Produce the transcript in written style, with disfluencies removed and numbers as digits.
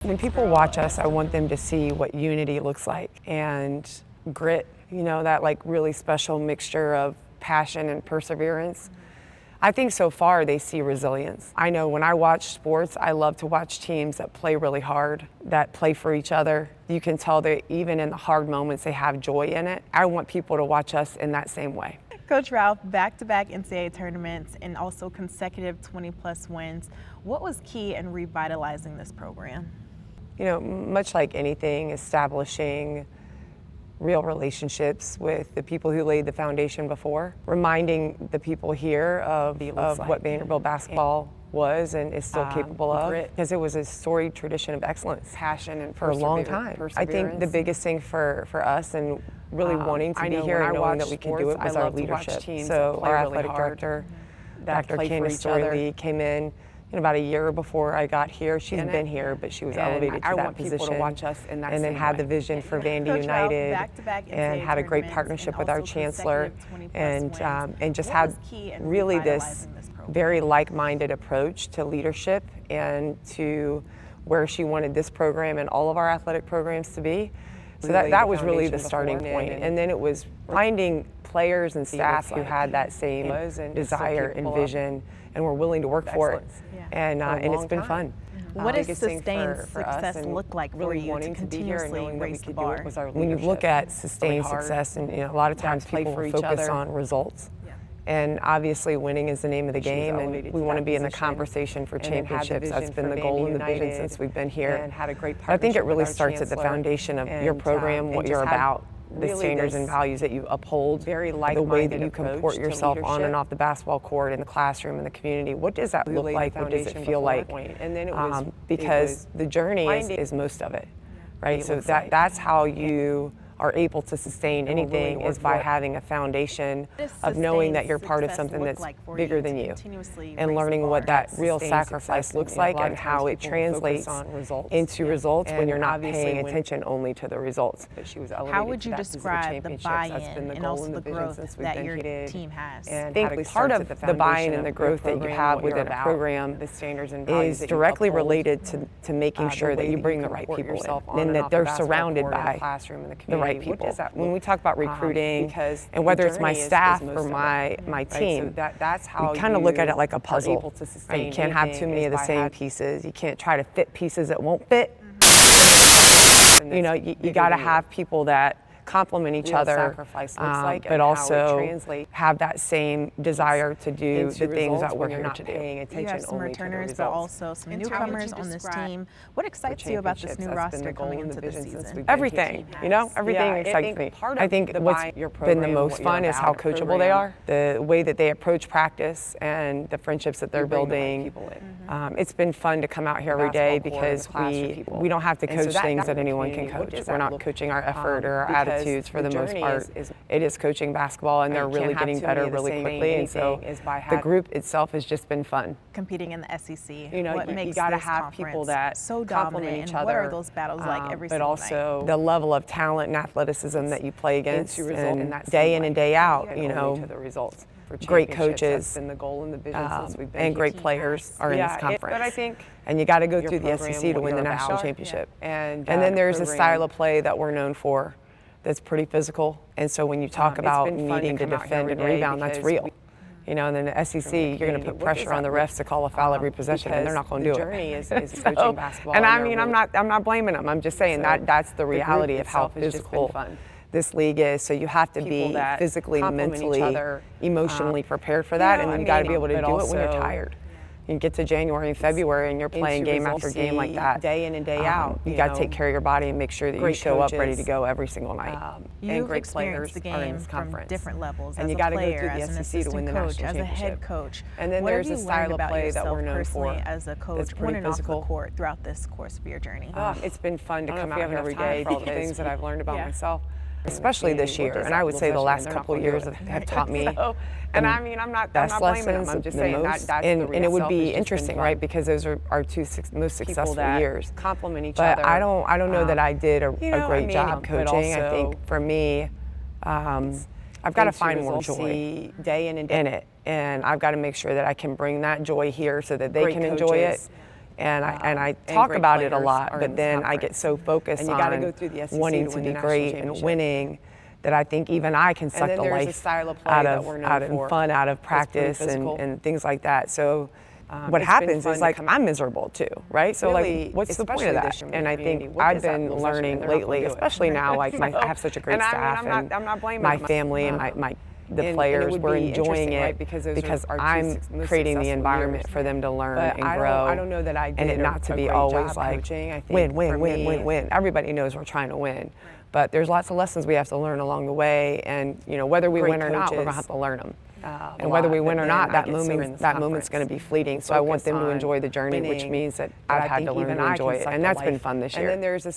When people watch us, I want them to see what unity looks like and grit, that like really special mixture of passion and perseverance. I think so far they see resilience. I know when I watch sports, I love to watch teams that play really hard, that play for each other. You can tell that even in the hard moments, they have joy in it. I want people to watch us in that same way. Coach Ralph, back-to-back NCAA tournaments and also consecutive 20-plus wins. What was key in revitalizing this program? Much like anything, establishing real relationships with the people who laid the foundation before, reminding the people here of what Vanderbilt basketball was and is still capable of, because it was a storied tradition of excellence, passion, and for a long time. I think the biggest thing for us and really wanting to be here and knowing that we could do it was our leadership. So our athletic director, Dr. Candace Story, came in about a year before I got here. She's been here, but she was elevated to that position. And then had the vision for Vandy United, and had a great partnership with our chancellor, and just had really this very like-minded approach to leadership and to where she wanted this program and all of our athletic programs to be. So that was really the starting point. And then it was finding players and staff who had that same desire and vision and were willing to work for it. And it's been fun. What does sustained success look like for you to continuously raise the bar? When you look at sustained success, and a lot of times people focus on results. And obviously winning is the name of the game, and we want to be in the conversation for championships. That's been the goal in the vision since we've been here. I think it really starts at the foundation of your program, what you're about, the standards and values that you uphold, the way that you comport yourself on and off the basketball court, in the classroom, in the community. What does that look like? What does it feel like? Because the journey is most of it, right? So that's how you are able to sustain anything, is by having a foundation of knowing that you're part of something that's bigger than you, and learning what that real sacrifice looks like and how it translates into results when you're not paying attention only to the results. How would you describe the buy-in and also the growth that your team has? I think part of the buy-in and the growth that you have within a program is directly related to making sure that you bring the right people in, and that they're surrounded by the right people. When we talk about recruiting, and whether it's my staff or my team, we kind of look at it like a puzzle. Right? You can't have too many of the same pieces. You can't try to fit pieces that won't fit. You got to have people that complement each other, but also have that same desire to do the things that we're here to do. You have some returners, but also some newcomers on this team. What excites you about this new roster coming into the season? Everything, everything excites me. I think what's been the most fun is how coachable they are, the way that they approach practice, and the friendships that they're building. It's been fun to come out here every day because we don't have to coach things that anyone can coach. We're not coaching our effort or our attitudes for the most part. It is coaching basketball, and they're really getting better really quickly, and so the group itself has just been fun. Competing in the SEC, what makes you gotta this have people that so complement each other, what are those battles like every single but also the level of talent and athleticism that you play against, and day in and day out, great coaches and great players are in this conference. And you got to go through the SEC to win the national championship. And then there's a style of play that we're known for that's pretty physical. And so when you talk about needing to defend and rebound, that's real. And then the SEC, you're going to put pressure on the refs to call a foul every possession, and they're not going to do it. And I'm not blaming them. I'm just saying that's the reality of how physical this league is. So you have to be physically, mentally, emotionally prepared for that, and you got to be able to do it when you're tired. You get to January and February and you're playing game after game like that, day in and day out. You got to take care of your body and make sure that you show up ready to go every single night. And great players the game are in this conference. From different levels, and as you got to go through the as an SEC to win the national coach, as a head coach. And then there's a style of play that we're known for as a coach, on and off the court throughout this course of your journey. It's been fun to come out here every day for all the things that I've learned about myself. Especially this year, and I would say the last couple of years have taught me. And I'm not blaming them. I'm just saying that's and it would be interesting, right? Because those are our two most successful years. Complement each other. But I don't know that I did a great job coaching. I think for me, I've got to find more joy day in and day in it, and I've got to make sure that I can bring that joy here so that they can enjoy it. And I talk great about it a players lot, are in but this then I get conference. so focused And you gotta on go through the SEC wanting to to win be the national great and championship. winning that I think even I can suck then the there's a life style of play out that of, we're known out of for. fun, out of It's pretty practice physical. and things like that. So what it's been happens fun is to like come- I'm miserable too, right? So Really, like what's the point especially of that? this young And I community, think what I've does that been little learning session, they're not gonna lately, do it. especially now, like I have such a great And I mean, staff I'm not blaming my them. family and the And it players would were be enjoying interesting, it right, because those are our two I'm most creating the successful environment years. for them to learn But and I grow. don't know that I and did it not to a be great always job like coaching. I think win, for win, win, me- win, win. Everybody knows we're trying to win, but there's lots of lessons we have to learn along the way, and whether we Great win or not, we're gonna coaches, have to learn them. a And whether lot, we but win or then not, I that get so in moment's this moment's conference going to be fleeting. So I want focus them to on enjoy the journey, which winning, means that that I've I had think to learn even to I enjoy can it, suck and the that's been life. fun this And year. then there's a